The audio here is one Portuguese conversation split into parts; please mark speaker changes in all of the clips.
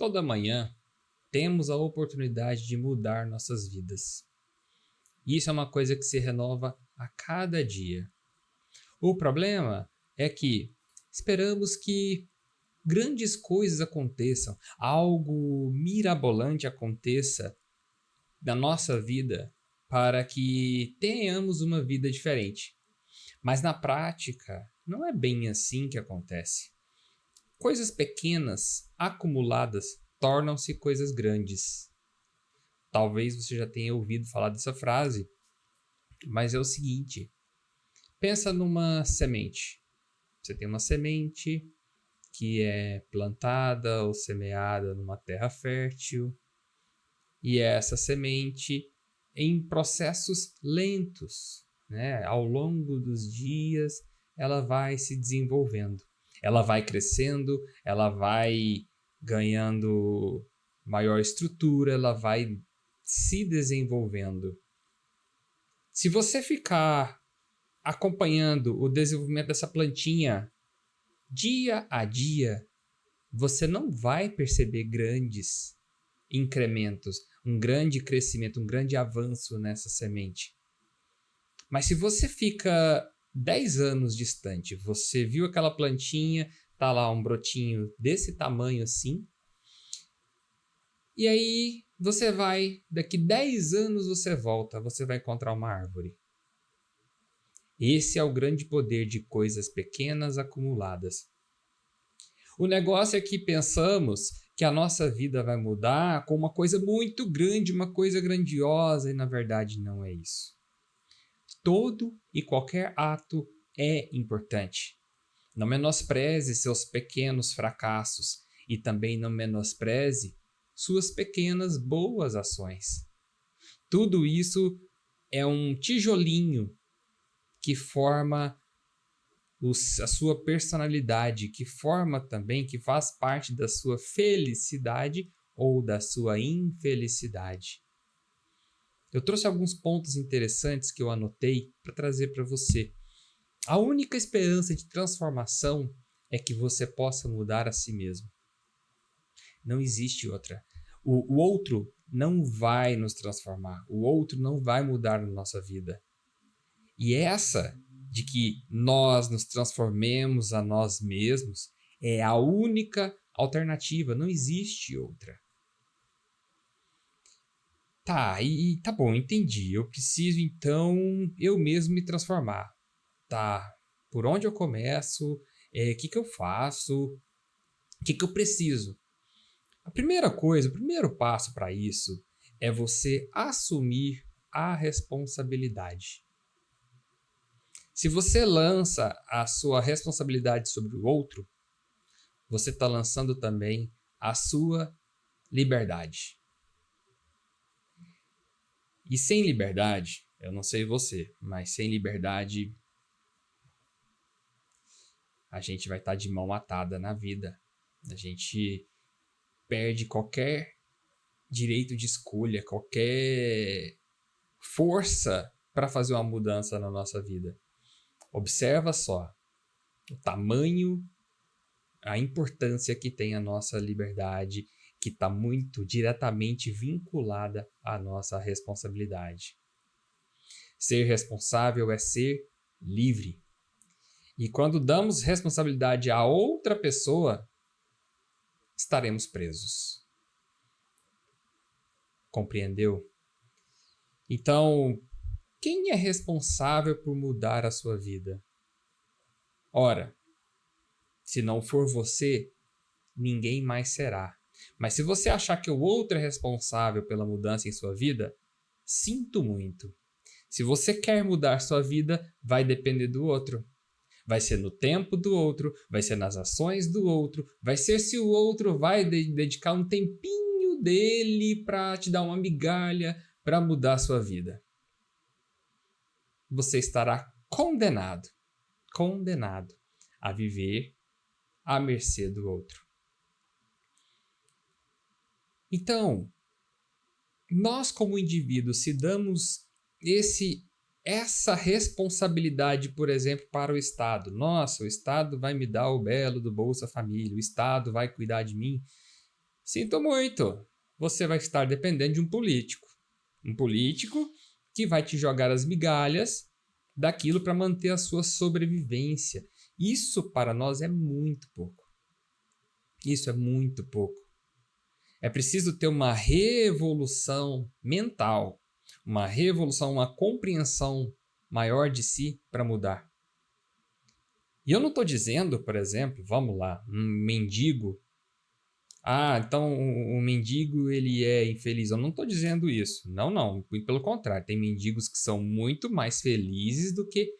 Speaker 1: Toda manhã temos a oportunidade de mudar nossas vidas. Isso é uma coisa que se renova a cada dia. O problema é que esperamos que grandes coisas aconteçam, algo mirabolante aconteça na nossa vida para que tenhamos uma vida diferente. Mas na prática, não é bem assim que acontece. Coisas pequenas, acumuladas, tornam-se coisas grandes. Talvez você já tenha ouvido falar dessa frase, mas é o seguinte: pensa numa semente. Você tem uma semente que é plantada ou semeada numa terra fértil, e essa semente, em processos lentos, né, ao longo dos dias, ela vai se desenvolvendo. Ela vai crescendo, ela vai ganhando maior estrutura, ela vai se desenvolvendo. Se você ficar acompanhando o desenvolvimento dessa plantinha dia a dia, você não vai perceber grandes incrementos, um grande crescimento, um grande avanço nessa semente. Mas se você fica 10 anos distante, você viu aquela plantinha, tá lá um brotinho desse tamanho assim, e aí você vai, daqui 10 anos você volta, você vai encontrar uma árvore. Esse é o grande poder de coisas pequenas acumuladas. O negócio é que pensamos que a nossa vida vai mudar com uma coisa muito grande, uma coisa grandiosa, e na verdade não é isso. Todo e qualquer ato é importante. Não menospreze seus pequenos fracassos e também não menospreze suas pequenas boas ações. Tudo isso é um tijolinho que forma a sua personalidade, que forma também, que faz parte da sua felicidade ou da sua infelicidade. Eu trouxe alguns pontos interessantes que eu anotei para trazer para você. A única esperança de transformação é que você possa mudar a si mesmo. Não existe outra. O outro não vai nos transformar. O outro não vai mudar a nossa vida. E essa de que nós nos transformemos a nós mesmos é a única alternativa. Não existe outra. Tá bom, entendi. Eu preciso então eu mesmo me transformar. Tá, por onde eu começo? O que eu faço? O que eu preciso? A primeira coisa, o primeiro passo para isso é você assumir a responsabilidade. Se você lança a sua responsabilidade sobre o outro, você está lançando também a sua liberdade. E sem liberdade, eu não sei você, mas sem liberdade a gente vai estar de mão atada na vida. A gente perde qualquer direito de escolha, qualquer força para fazer uma mudança na nossa vida. Observa só o tamanho, a importância que tem a nossa liberdade, que está muito diretamente vinculada à nossa responsabilidade. Ser responsável é ser livre. E quando damos responsabilidade a outra pessoa, estaremos presos. Compreendeu? Então, quem é responsável por mudar a sua vida? Ora, se não for você, ninguém mais será. Mas se você achar que o outro é responsável pela mudança em sua vida, sinto muito. Se você quer mudar sua vida, vai depender do outro. Vai ser no tempo do outro, vai ser nas ações do outro, vai ser se o outro vai dedicar um tempinho dele para te dar uma migalha para mudar a sua vida. Você estará condenado a viver à mercê do outro. Então, nós como indivíduos, se damos essa responsabilidade, por exemplo, para o Estado. Nossa, o Estado vai me dar o belo do Bolsa Família, o Estado vai cuidar de mim. Sinto muito. Você vai estar dependendo de um político. Um político que vai te jogar as migalhas daquilo para manter a sua sobrevivência. Isso para nós é muito pouco. Isso é muito pouco. É preciso ter uma revolução mental, uma revolução, uma compreensão maior de si para mudar. E eu não estou dizendo, por exemplo, vamos lá, um mendigo. Então o mendigo ele é infeliz. Eu não estou dizendo isso. Não. Pelo contrário, tem mendigos que são muito mais felizes do que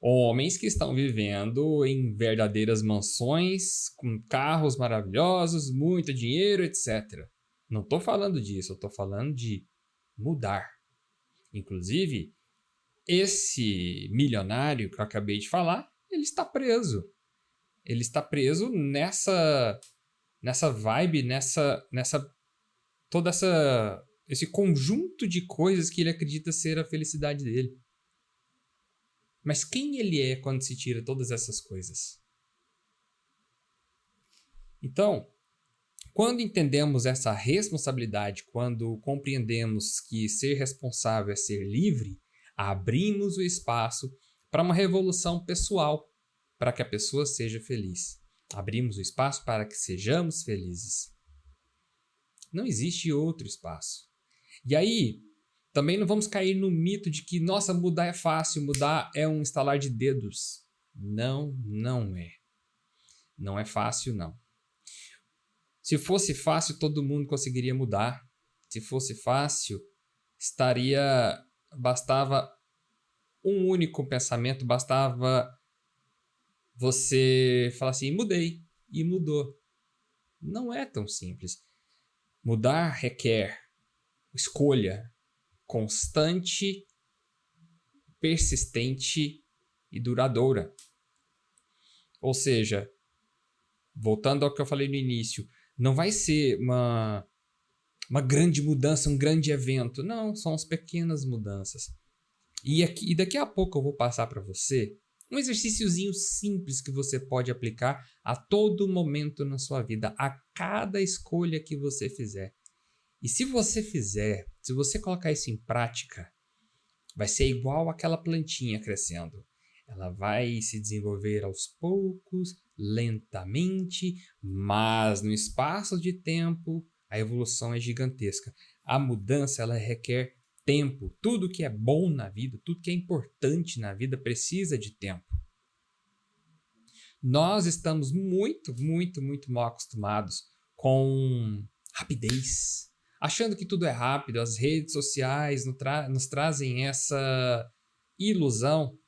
Speaker 1: homens que estão vivendo em verdadeiras mansões, com carros maravilhosos, muito dinheiro, etc. Não estou falando disso, eu estou falando de mudar. Inclusive, esse milionário que eu acabei de falar, ele está preso. Ele está preso nessa vibe, esse conjunto de coisas que ele acredita ser a felicidade dele. Mas quem ele é quando se tira todas essas coisas? Então, quando entendemos essa responsabilidade, quando compreendemos que ser responsável é ser livre, abrimos o espaço para uma revolução pessoal, para que a pessoa seja feliz. Abrimos o espaço para que sejamos felizes. Não existe outro espaço. E aí, também não vamos cair no mito de que, nossa, mudar é fácil, mudar é um estalar de dedos. Não é. Não é fácil, não. Se fosse fácil, todo mundo conseguiria mudar. Se fosse fácil, bastava um único pensamento, bastava você falar assim, mudei, e mudou. Não é tão simples. Mudar requer escolha constante, persistente e duradoura. Ou seja, voltando ao que eu falei no início, não vai ser uma grande mudança, um grande evento. Não, são as pequenas mudanças. E daqui a pouco eu vou passar para você um exercíciozinho simples que você pode aplicar a todo momento na sua vida, a cada escolha que você fizer. E se você colocar isso em prática, vai ser igual aquela plantinha crescendo. Ela vai se desenvolver aos poucos, lentamente, mas no espaço de tempo a evolução é gigantesca. A mudança ela requer tempo. Tudo que é bom na vida, tudo que é importante na vida precisa de tempo. Nós estamos muito mal acostumados com rapidez, achando que tudo é rápido. As redes sociais nos trazem essa ilusão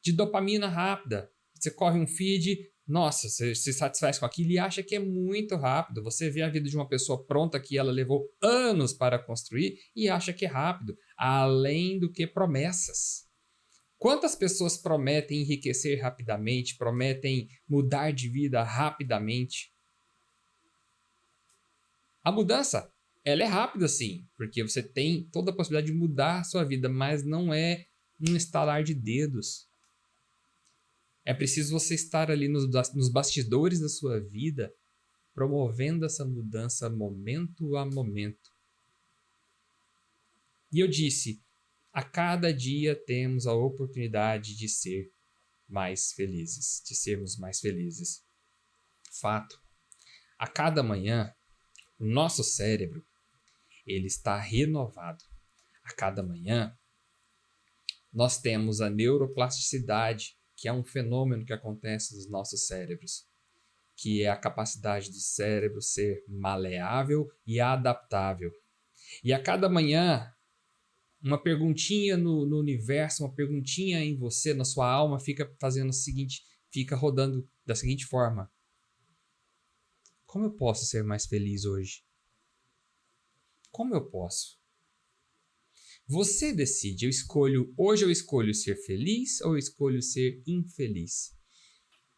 Speaker 1: de dopamina rápida. Você corre um feed, nossa, você se satisfaz com aquilo e acha que é muito rápido. Você vê a vida de uma pessoa pronta que ela levou anos para construir e acha que é rápido, além do que promessas. Quantas pessoas prometem enriquecer rapidamente, prometem mudar de vida rapidamente? A mudança, ela é rápida sim, porque você tem toda a possibilidade de mudar a sua vida, mas não é um estalar de dedos. É preciso você estar ali nos bastidores da sua vida, promovendo essa mudança momento a momento. E eu disse, a cada dia temos a oportunidade de ser mais felizes, de sermos mais felizes. Fato. A cada manhã, o nosso cérebro, ele está renovado. A cada manhã, nós temos a neuroplasticidade, que é um fenômeno que acontece nos nossos cérebros, que é a capacidade do cérebro ser maleável e adaptável. E a cada manhã, uma perguntinha no universo, uma perguntinha em você, na sua alma, fica rodando da seguinte forma: como eu posso ser mais feliz hoje? Como eu posso? Você decide, hoje eu escolho ser feliz ou eu escolho ser infeliz?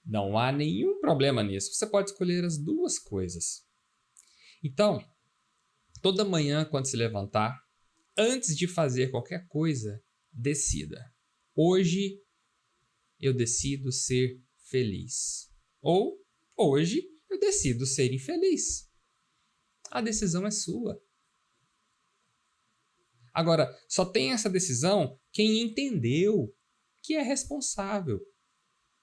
Speaker 1: Não há nenhum problema nisso, você pode escolher as duas coisas. Então, toda manhã quando se levantar, antes de fazer qualquer coisa, decida. Hoje eu decido ser feliz. Ou hoje eu decido ser infeliz. A decisão é sua. Agora, só tem essa decisão quem entendeu que é responsável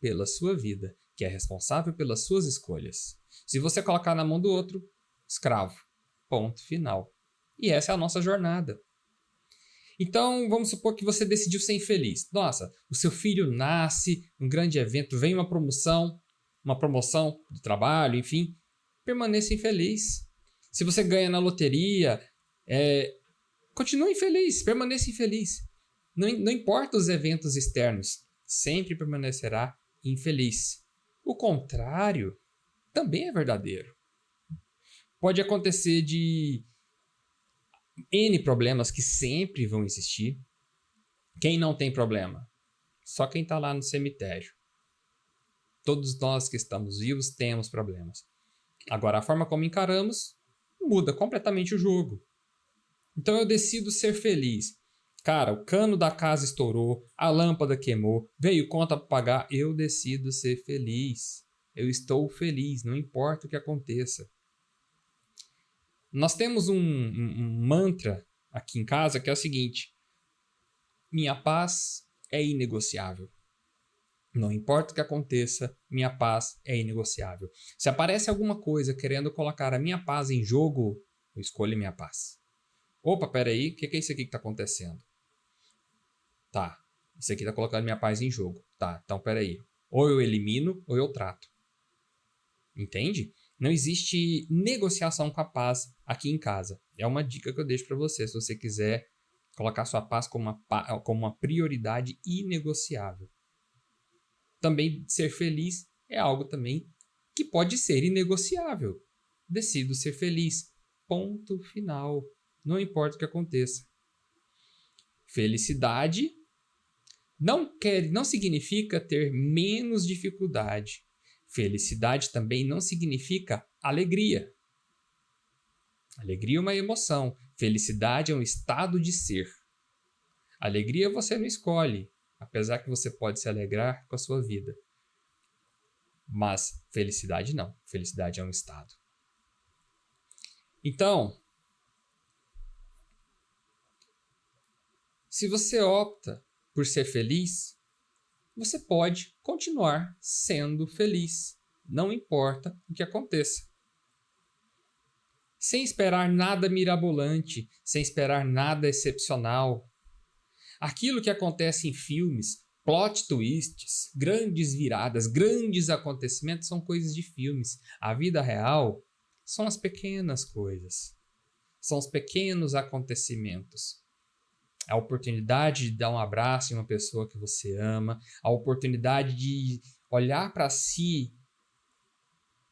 Speaker 1: pela sua vida, que é responsável pelas suas escolhas. Se você colocar na mão do outro, escravo. Ponto final. E essa é a nossa jornada. Então, vamos supor que você decidiu ser infeliz. Nossa, o seu filho nasce, um grande evento, vem uma promoção do trabalho, enfim. Permaneça infeliz. Se você ganha na loteria, continue infeliz, permaneça infeliz. Não importa os eventos externos, sempre permanecerá infeliz. O contrário também é verdadeiro. Pode acontecer de N problemas que sempre vão existir. Quem não tem problema? Só quem está lá no cemitério. Todos nós que estamos vivos temos problemas. Agora, a forma como encaramos muda completamente o jogo. Então eu decido ser feliz. Cara, o cano da casa estourou, a lâmpada queimou, veio conta para pagar. Eu decido ser feliz. Eu estou feliz, não importa o que aconteça. Nós temos um mantra aqui em casa que é o seguinte: minha paz é inegociável. Não importa o que aconteça, minha paz é inegociável. Se aparece alguma coisa querendo colocar a minha paz em jogo, eu escolho minha paz. Opa, peraí, o que é isso aqui que está acontecendo? Tá, isso aqui está colocando minha paz em jogo. Tá, então peraí. Ou eu elimino ou eu trato. Entende? Não existe negociação com a paz aqui em casa. É uma dica que eu deixo para você, se você quiser colocar sua paz como uma prioridade inegociável. Também ser feliz é algo também que pode ser inegociável. Decido ser feliz. Ponto final. Não importa o que aconteça. Felicidade não significa ter menos dificuldade. Felicidade também não significa alegria. Alegria é uma emoção. Felicidade é um estado de ser. Alegria você não escolhe, apesar que você pode se alegrar com a sua vida. Mas felicidade não. Felicidade é um estado. Então, se você opta por ser feliz, você pode continuar sendo feliz. Não importa o que aconteça. Sem esperar nada mirabolante, sem esperar nada excepcional. Aquilo que acontece em filmes, plot twists, grandes viradas, grandes acontecimentos são coisas de filmes. A vida real são as pequenas coisas. São os pequenos acontecimentos. A oportunidade de dar um abraço em uma pessoa que você ama, a oportunidade de olhar para si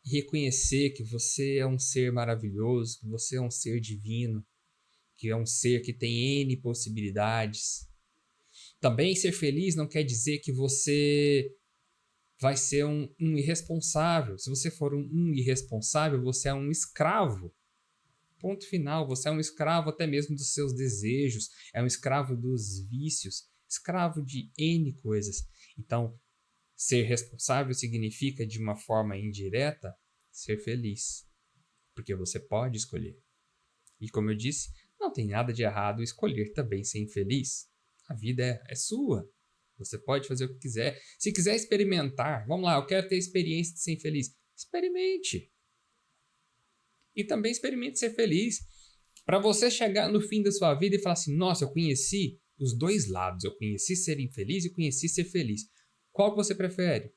Speaker 1: e reconhecer que você é um ser maravilhoso, que você é um ser divino, que é um ser que tem N possibilidades. Também ser feliz não quer dizer que você vai ser um irresponsável. Se você for um irresponsável, você é um escravo. Ponto final, você é um escravo até mesmo dos seus desejos, é um escravo dos vícios, escravo de N coisas. Então, ser responsável significa, de uma forma indireta, ser feliz. Porque você pode escolher. E como eu disse, não tem nada de errado escolher também ser infeliz. A vida é sua. Você pode fazer o que quiser. Se quiser experimentar, vamos lá, eu quero ter experiência de ser infeliz. Experimente. E também experimente ser feliz. Para você chegar no fim da sua vida e falar assim, nossa, eu conheci os dois lados. Eu conheci ser infeliz e conheci ser feliz. Qual que você prefere?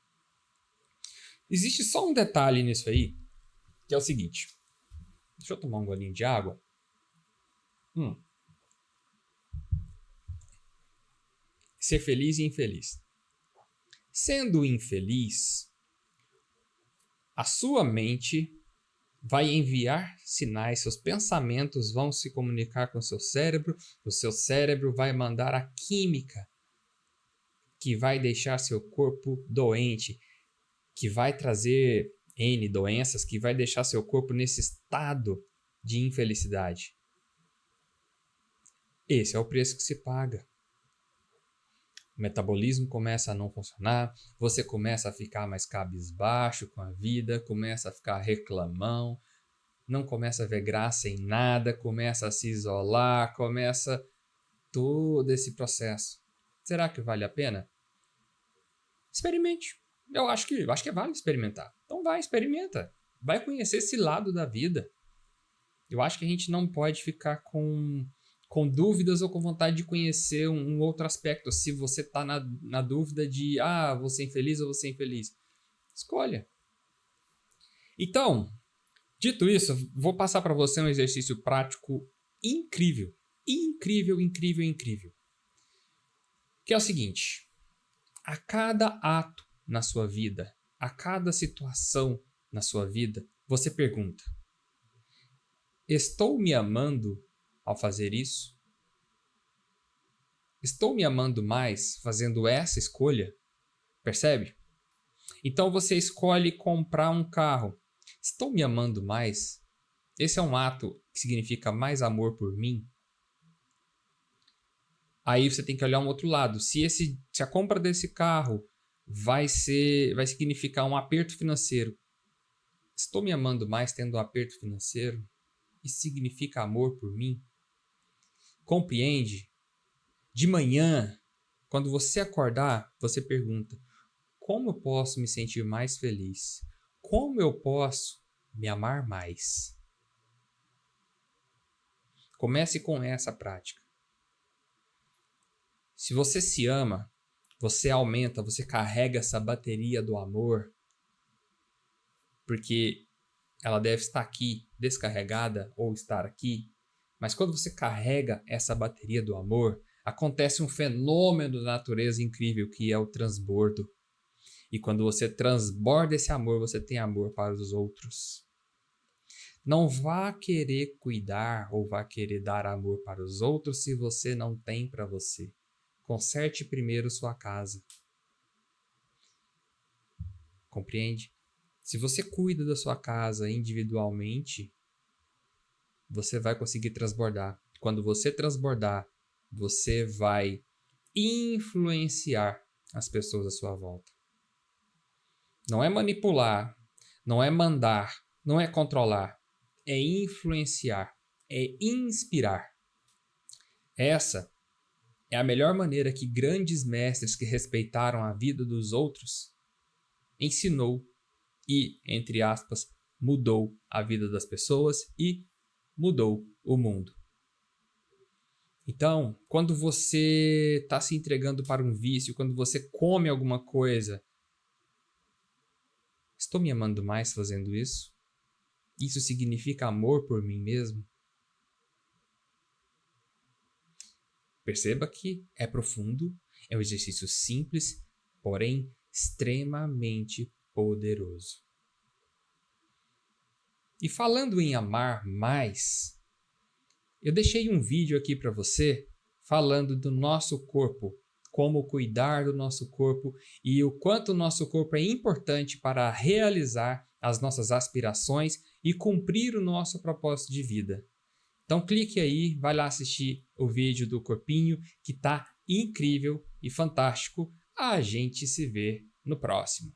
Speaker 1: Existe só um detalhe nisso aí, que é o seguinte. Deixa eu tomar um golinho de água. Ser feliz e infeliz. Sendo infeliz, a sua mente vai enviar sinais, seus pensamentos vão se comunicar com o seu cérebro vai mandar a química que vai deixar seu corpo doente, que vai trazer N doenças, que vai deixar seu corpo nesse estado de infelicidade. Esse é o preço que se paga. O metabolismo começa a não funcionar, você começa a ficar mais cabisbaixo com a vida, começa a ficar reclamão, não começa a ver graça em nada, começa a se isolar, começa todo esse processo. Será que vale a pena? Experimente. Eu acho que é válido experimentar. Então vai, experimenta. Vai conhecer esse lado da vida. Eu acho que a gente não pode ficar com dúvidas ou com vontade de conhecer um outro aspecto. Se você está na dúvida de, vou ser infeliz ou vou ser infeliz. Escolha. Então, dito isso, vou passar para você um exercício prático incrível. Incrível, incrível, incrível. Que é o seguinte. A cada ato na sua vida, a cada situação na sua vida, você pergunta: estou me amando ao fazer isso? Estou me amando mais fazendo essa escolha? Percebe? Então você escolhe comprar um carro. Estou me amando mais? Esse é um ato que significa mais amor por mim? Aí você tem que olhar um outro lado. Se a compra desse carro vai significar um aperto financeiro, estou me amando mais tendo um aperto financeiro? Isso significa amor por mim? Compreende? De manhã, quando você acordar, você pergunta: como eu posso me sentir mais feliz? Como eu posso me amar mais? Comece com essa prática. Se você se ama, você aumenta, você carrega essa bateria do amor, porque ela deve estar aqui descarregada ou estar aqui, mas quando você carrega essa bateria do amor, acontece um fenômeno da natureza incrível que é o transbordo. E quando você transborda esse amor, você tem amor para os outros. Não vá querer cuidar ou vá querer dar amor para os outros se você não tem para você. Conserte primeiro sua casa. Compreende? Se você cuida da sua casa individualmente, você vai conseguir transbordar. Quando você transbordar, você vai influenciar as pessoas à sua volta. Não é manipular, não é mandar, não é controlar. É influenciar, é inspirar. Essa é a melhor maneira que grandes mestres que respeitaram a vida dos outros ensinou e, entre aspas, mudou a vida das pessoas e mudou o mundo. Então, quando você está se entregando para um vício, quando você come alguma coisa, estou me amando mais fazendo isso? Isso significa amor por mim mesmo? Perceba que é profundo, é um exercício simples, porém extremamente poderoso. E falando em amar mais, eu deixei um vídeo aqui para você falando do nosso corpo, como cuidar do nosso corpo e o quanto o nosso corpo é importante para realizar as nossas aspirações e cumprir o nosso propósito de vida. Então clique aí, vai lá assistir o vídeo do corpinho que tá incrível e fantástico. A gente se vê no próximo.